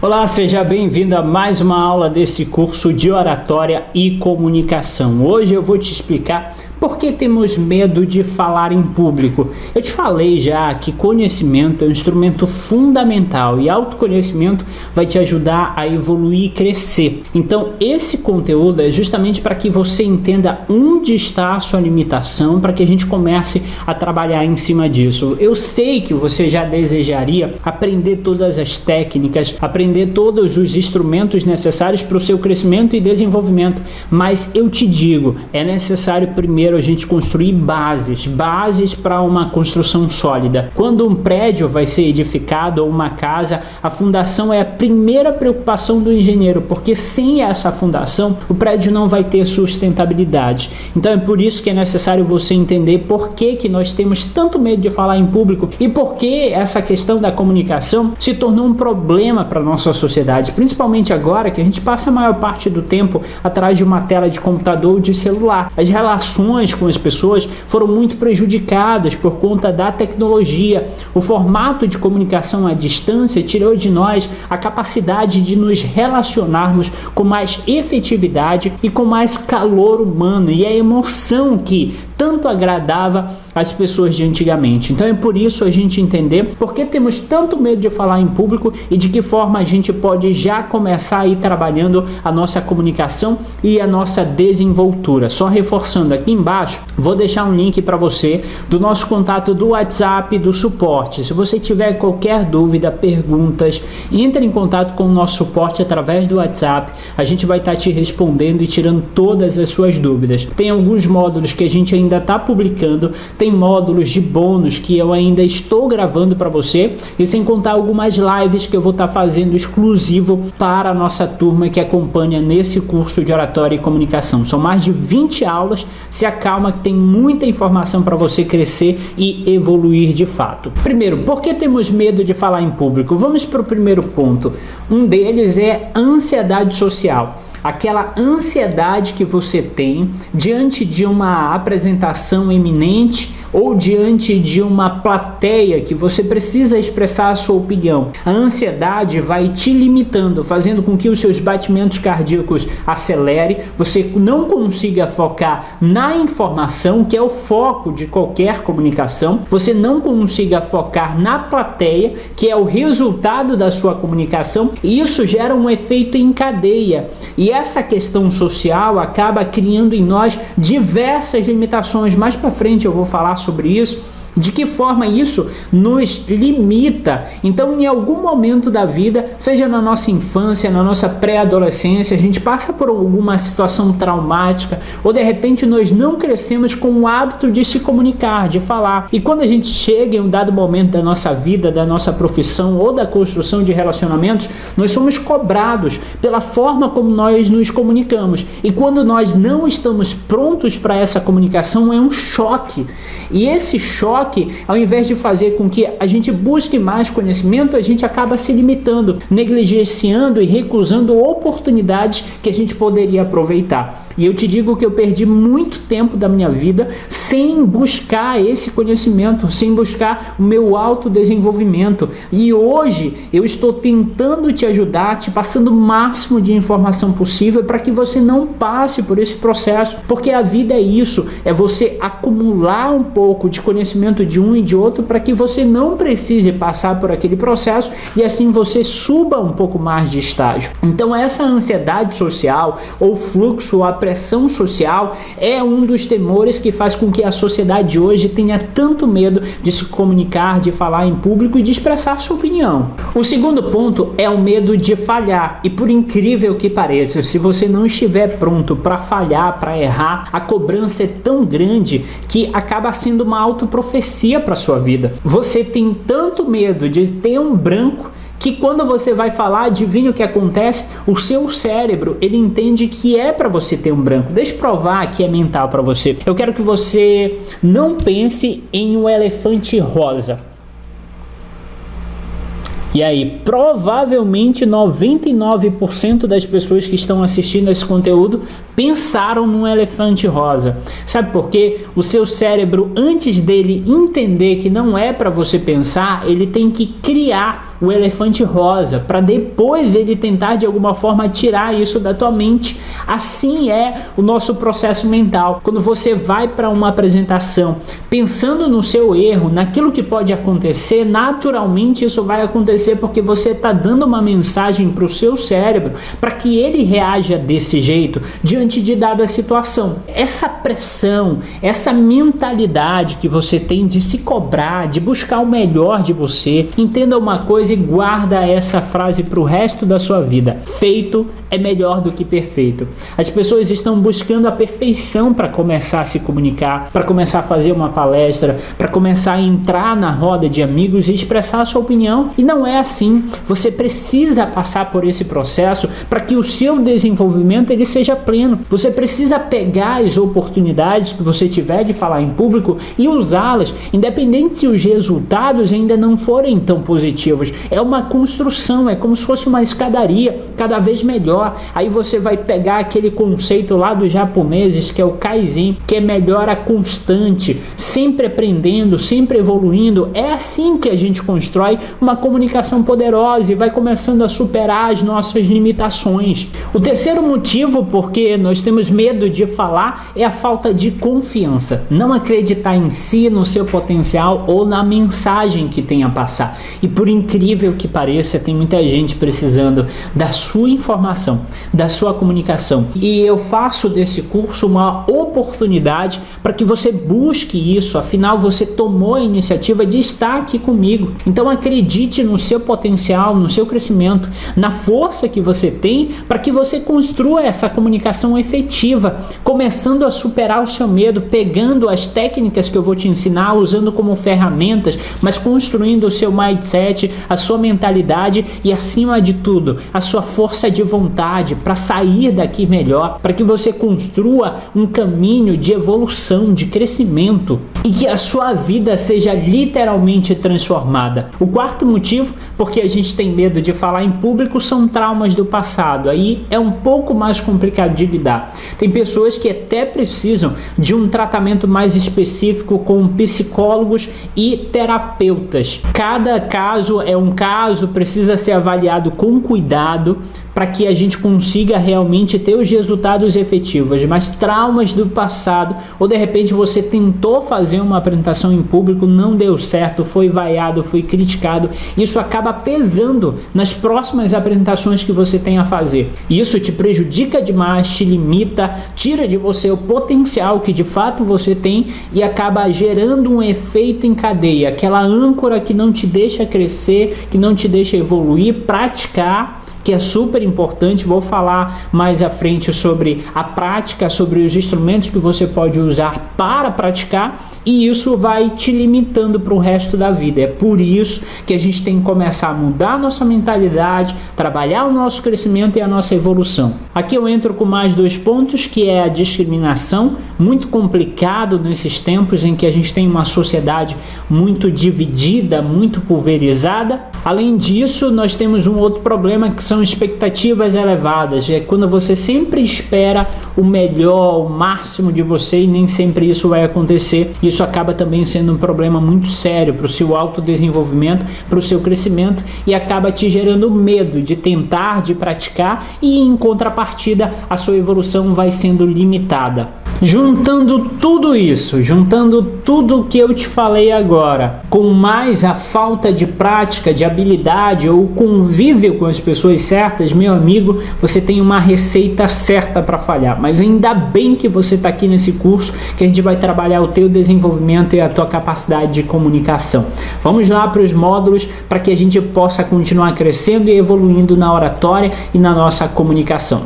Olá, seja bem-vindo a mais uma aula desse curso de oratória e comunicação. Hoje eu vou te explicar por que temos medo de falar em público. Eu te falei já que conhecimento é um instrumento fundamental e autoconhecimento vai te ajudar a evoluir e crescer. Então, esse conteúdo é justamente para que você entenda onde está a sua limitação, para que a gente comece a trabalhar em cima disso. Eu sei que você já desejaria aprender todas as técnicas, aprender todos os instrumentos necessários para o seu crescimento e desenvolvimento, mas eu te digo, é necessário primeiro a gente construir bases para uma construção sólida. Quando um prédio vai ser edificado ou uma casa, a fundação é a primeira preocupação do engenheiro, porque sem essa fundação o prédio não vai ter sustentabilidade. Então é por isso que é necessário você entender por que nós temos tanto medo de falar em público e por que essa questão da comunicação se tornou um problema para a nossa sociedade, principalmente agora que a gente passa a maior parte do tempo atrás de uma tela de computador ou de celular. As relações com as pessoas foram muito prejudicadas por conta da tecnologia. O formato de comunicação à distância tirou de nós a capacidade de nos relacionarmos com mais efetividade e com mais calor humano e a emoção que tanto agradava as pessoas de antigamente. Então é por isso a gente entender por que temos tanto medo de falar em público e de que forma a gente pode já começar a ir trabalhando a nossa comunicação e a nossa desenvoltura. Só reforçando aqui embaixo, vou deixar um link para você do nosso contato do WhatsApp do suporte. Se você tiver qualquer dúvida, perguntas, entre em contato com o nosso suporte através do WhatsApp. A gente vai estar te respondendo e tirando todas as suas dúvidas. Tem alguns módulos que a gente ainda está publicando, tem módulos de bônus que eu ainda estou gravando para você e sem contar algumas lives que eu vou estar fazendo exclusivo para a nossa turma que acompanha nesse curso de oratória e comunicação. São mais de 20 aulas, se acalma que tem muita informação para você crescer e evoluir de fato. Primeiro, por que temos medo de falar em público? Vamos para o primeiro ponto. Um deles é ansiedade social. Aquela ansiedade que você tem diante de uma apresentação iminente ou diante de uma plateia que você precisa expressar a sua opinião. A ansiedade vai te limitando, fazendo com que os seus batimentos cardíacos acelerem, você não consiga focar na informação, que é o foco de qualquer comunicação, você não consiga focar na plateia, que é o resultado da sua comunicação, e isso gera um efeito em cadeia. E essa questão social acaba criando em nós diversas limitações. Mais para frente eu vou falar sobre isso. De que forma isso nos limita? Então, em algum momento da vida, seja na nossa infância, na nossa pré-adolescência, a gente passa por alguma situação traumática ou de repente nós não crescemos com o hábito de se comunicar, de falar. E quando a gente chega em um dado momento da nossa vida, da nossa profissão ou da construção de relacionamentos, nós somos cobrados pela forma como nós nos comunicamos. E quando nós não estamos prontos para essa comunicação, é um choque. E esse choque, ao invés de fazer com que a gente busque mais conhecimento, a gente acaba se limitando, negligenciando e recusando oportunidades que a gente poderia aproveitar. E eu te digo que eu perdi muito tempo da minha vida sem buscar esse conhecimento, sem buscar o meu autodesenvolvimento. E hoje eu estou tentando te ajudar, te passando o máximo de informação possível para que você não passe por esse processo, porque a vida é isso, é você acumular um pouco de conhecimento de um e de outro para que você não precise passar por aquele processo e assim você suba um pouco mais de estágio. Então essa ansiedade social ou fluxo, a pressão social é um dos temores que faz com que a sociedade hoje tenha tanto medo de se comunicar, de falar em público e de expressar sua opinião. O segundo ponto é o medo de falhar e por incrível que pareça, se você não estiver pronto para falhar, para errar, a cobrança é tão grande que acaba sendo uma autoprofecia para sua vida. Você tem tanto medo de ter um branco que quando você vai falar, adivinha o que acontece? O seu cérebro, ele entende que é para você ter um branco. Deixa eu provar que é mental para você. Eu quero que você não pense em um elefante rosa. E aí, provavelmente 99% das pessoas que estão assistindo esse conteúdo pensaram num elefante rosa. Sabe por quê? O seu cérebro, antes dele entender que não é para você pensar, ele tem que criar o elefante rosa, para depois ele tentar de alguma forma tirar isso da tua mente. Assim é o nosso processo mental. Quando você vai para uma apresentação pensando no seu erro, naquilo que pode acontecer, naturalmente isso vai acontecer porque você está dando uma mensagem para o seu cérebro para que ele reaja desse jeito diante de dada situação. Essa pressão, essa mentalidade que você tem de se cobrar, de buscar o melhor de você, entenda uma coisa e guarda essa frase para o resto da sua vida: feito é melhor do que perfeito. As pessoas estão buscando a perfeição para começar a se comunicar, para começar a fazer uma palestra, para começar a entrar na roda de amigos e expressar a sua opinião, e não é assim. Você precisa passar por esse processo para que o seu desenvolvimento ele seja pleno. Você precisa pegar as oportunidades que você tiver de falar em público e usá-las, independente se os resultados ainda não forem tão positivos. É uma construção, é como se fosse uma escadaria cada vez melhor. Aí você vai pegar aquele conceito lá dos japoneses, que é o Kaizen, que é melhora constante, sempre aprendendo, sempre evoluindo. É assim que a gente constrói uma comunicação poderosa e vai começando a superar as nossas limitações. O terceiro motivo porque nós temos medo de falar é a falta de confiança. Não acreditar em si, no seu potencial ou na mensagem que tem a passar. E por incrível que pareça, tem muita gente precisando da sua informação, da sua comunicação. E eu faço desse curso uma oportunidade para que você busque isso. Afinal, você tomou a iniciativa de estar aqui comigo. Então acredite no seu potencial, no seu crescimento, na força que você tem para que você construa essa comunicação efetiva, começando a superar o seu medo, pegando as técnicas que eu vou te ensinar, usando como ferramentas, mas construindo o seu mindset, a sua mentalidade e, acima de tudo, a sua força de vontade para sair daqui melhor, para que você construa um caminho de evolução, de crescimento e que a sua vida seja literalmente transformada. O quarto motivo porque a gente tem medo de falar em público são traumas do passado. Aí é um pouco mais complicado de lidar. Tem pessoas que até precisam de um tratamento mais específico com psicólogos e terapeutas. Cada caso é um caso, precisa ser avaliado com cuidado para que a gente consiga realmente ter os resultados efetivos. Mas traumas do passado, ou de repente você tentou fazer uma apresentação em público, não deu certo, foi vaiado, foi criticado, isso acaba pesando nas próximas apresentações que você tem a fazer. Isso te prejudica demais, te limita, tira de você o potencial que de fato você tem e acaba gerando um efeito em cadeia, aquela âncora que não te deixa crescer, que não te deixa evoluir, praticar, que é super importante. Vou falar mais à frente sobre a prática, sobre os instrumentos que você pode usar para praticar, e isso vai te limitando para o resto da vida. É por isso que a gente tem que começar a mudar a nossa mentalidade, trabalhar o nosso crescimento e a nossa evolução. Aqui eu entro com mais 2 pontos, que é a discriminação, muito complicado nesses tempos em que a gente tem uma sociedade muito dividida, muito pulverizada. Além disso, nós temos um outro problema, que são expectativas elevadas. É quando você sempre espera o melhor, o máximo de você, e nem sempre isso vai acontecer. Isso acaba também sendo um problema muito sério para o seu autodesenvolvimento, para o seu crescimento, e acaba te gerando medo de tentar, de praticar, e em contrapartida a sua evolução vai sendo limitada. Juntando tudo isso, juntando tudo que eu te falei agora, com mais a falta de prática, de habilidade ou convívio com as pessoas certas, meu amigo, você tem uma receita certa para falhar. Mas ainda bem que você está aqui nesse curso, que a gente vai trabalhar o teu desenvolvimento e a tua capacidade de comunicação. Vamos lá para os módulos para que a gente possa continuar crescendo e evoluindo na oratória e na nossa comunicação.